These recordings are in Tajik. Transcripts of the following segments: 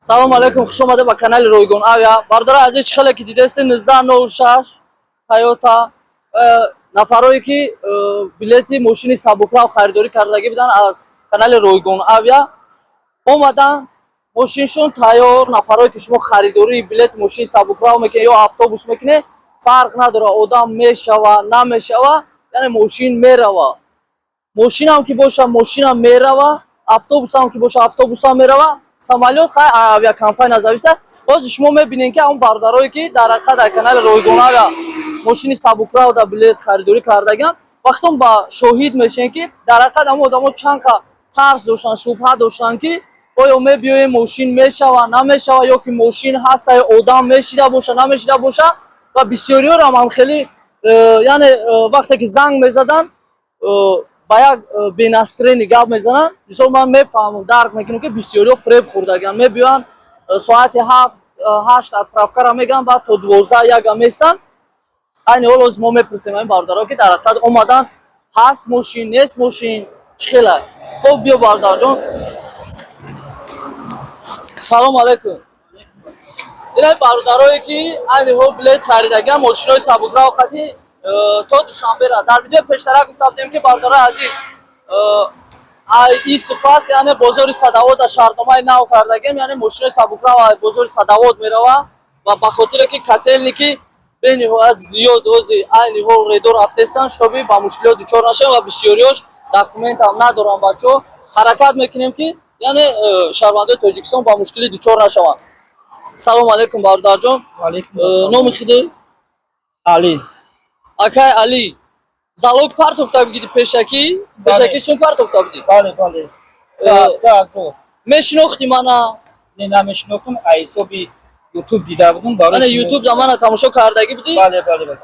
Салом алейкум, хуш омадед ба канали Ройгон Авиа. Бардора азиз, чӣ хеле ки дидестед 1996 Toyota нафарое ки билети мошини сабукрав харидорӣ кардагӣ буданд аз канали Ройгон Авиа омадан мошиншон тайёр. Нафарое ки шумо харидории билети мошини сабукрав мекунед ё автобус мекунед, фарқ надорад, одам мешава намешава, яъне мошин мерава. Мошинам ки боша мошинам мерава, автобусам ки боша автобусам мерава. Самолет хай авиакомпания зависта. Ҳозир шумо мебинед ки ҳамон бародарое ки дар ҳақиқат дар канали Ройгон Авиа мошини сабукрав да билет харидорӣ кардаган, вақтон ба шоҳид мешавед ки дар ҳақиқат ҳамон одамо чанд қа тарс доштанд, шубҳа доштанд ки оё мебиёем мошин мешава намешава, ё ки мошин ҳаста, ё одам мешида боша намешида боша. Ва бисёриёрам ҳамхели яъне вақте ки занг мезаданд ба як бенастрени гап мезананд. Мисол ман мефаҳмам, дарк мекунам ки бисёриҳо фреб хӯрдаган, мебиёянд соати 7-8 отправкара мегӯянд, баъд то 12-1 меистанд. Айни ҳол ҳозир мо мепурсем ин бародаро ки дар ҳақиқат омадан ҳаст мошин, нест мошин, чӣ хелай? Хуб, биё бародарҷон. Салом алейкум. Ин бародарое ки айни ҳол билет харидаган мошинои сабукрав хати то душанбера. Дар видеои пештара гуфта будем ки бародарои азиз, ин сипас яъне бозори Садовод шаҳрномаи нав кардагем, яъне мошинои сабукрав бозори Садовод мерава ва ба хотире ки котелники бениҳоят зиёд ҳозир айни ҳол редо рафтестанд, шутоби ба мушкилот дучор нашавем ва бисёриҳош документам надоранд бачаҳо. Ҳаракат мекунем ки яъне шаҳрвандои Тоҷикистон ба мушкилӣ дучор нашаванд. Салом алейкум бародарҷон. Номи худо? Али. Акай Али. Залог парт офта будӣ пешакӣ? Пешакӣ чун парт офта будӣ? Бале, бале. Да, зо. Мешинохтӣ мана? Не намешинохтам, ай ҳисоби YouTube дида будам, барои Ана YouTube да мана тамошо кардагӣ будӣ? Бале, бале, бале.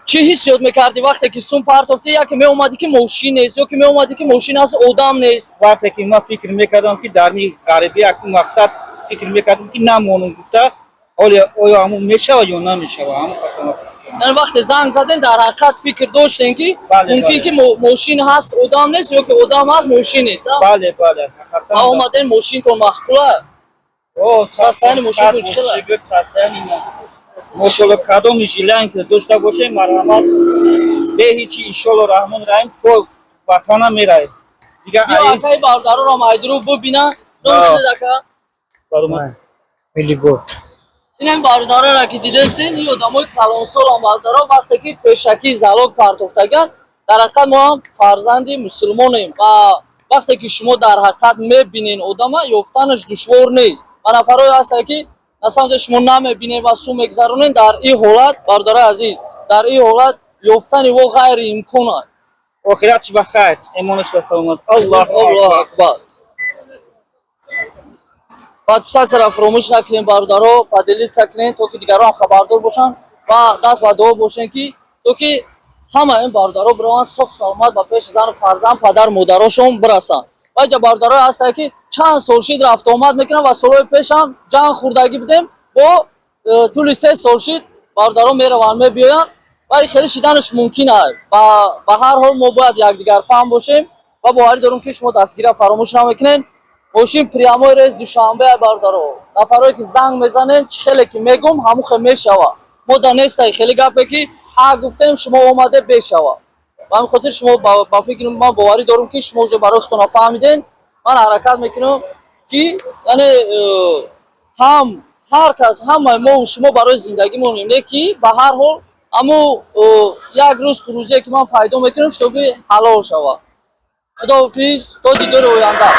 Чӣ ҳиссиёт мекардӣ вақте ки сум парт офтӣ, яке меомадӣ ки мошин нест, ё ки меомадӣ ки мошин аст, одам нест? Вақте ки ман фикр мекардам ки дар ин ғарибӣ акун мақсад фикр мекардам ки намонам гуфта, оё ҳамон мешава ё намешава, ҳамон хасана. Яъне вақте занг задем дар ҳақиқат фикр доштем ки мумкин ки мошин ҳаст, одам нест, ё ки одам ҳаст, мошин нест. Бале, бале. Ва омадем мошинтон махкула? О, састани мошинтон чӣ хелай? Састани мошалло кадоми жилайн ки дошта бошем, марҳамат бе ҳичи иншолло раҳмон раҳим то ватана меравем. Дигар биё акаи бародароро майдуру бубина. Ном чӣ ака? баромад милибо. Ин бародароро ки дидестин, ин одамои калонсолам бардаро, вақте ки пешакӣ залог парт офтаган, дар ҳақиқат мо ҳам фарзанди мусулмонем ва вақте ки шумо дар ҳақиқат мебинен одама, ёфтанаш душвор нест. Ва нафарое ҳастанд ки насамде шумо намебинед ва сум мегзаронед, дар ин ҳолат бародарои азиз, дар ин ҳолат ёфтани во ғайриимкон аст. Охиратш ба хайр, эмонаш ба саломат. Аллоҳу акбар. Подписатсияро фаромӯш накунед бародаро, поделиться кунед, то ки дигарон хабардор бошанд ва даст ба дуо бошед ки то ки ҳама ин бародаро бираванд соҳ саломат ба пеши зану фарзанд, падар модарошон бирасанд. Ва инҷа бародарое ҳастанд ки чанд солшид рафтуомад мекунанд ва солҳои пешам ҷанг хӯрдагӣ будем, бо тӯли 3 солшид бародаро мераванд мебиёянд ва хеле шиданаш мумкин аст. Ба ҳар ҳол мо бояд якдигар фаҳм бошем ва боварӣ дорем ки шумо дастгирия фаромӯш намекунед. Мошин прямой рейс Душанбе бардаро. Нафарое ки занг мезанед, чӣ хеле ки мегӯм ҳамухе мешава. Мо да нестай хеле гапе ки гуфтем шумо омаде бешава. Ба ҳамин хотир шумо ба фикри ман боварӣ дорам ки шумо уже барои худтон фаҳмиден. Ман ҳаракат мекунам ки яъне ҳар кас ҳамаи мо шумо барои зиндагӣ монем, не ки ба ҳар ҳол аммо як рӯз хурӯзие ки ман пайдо мекунам шутоби ҳалол шава. Худоҳофиз, то дидори оянда.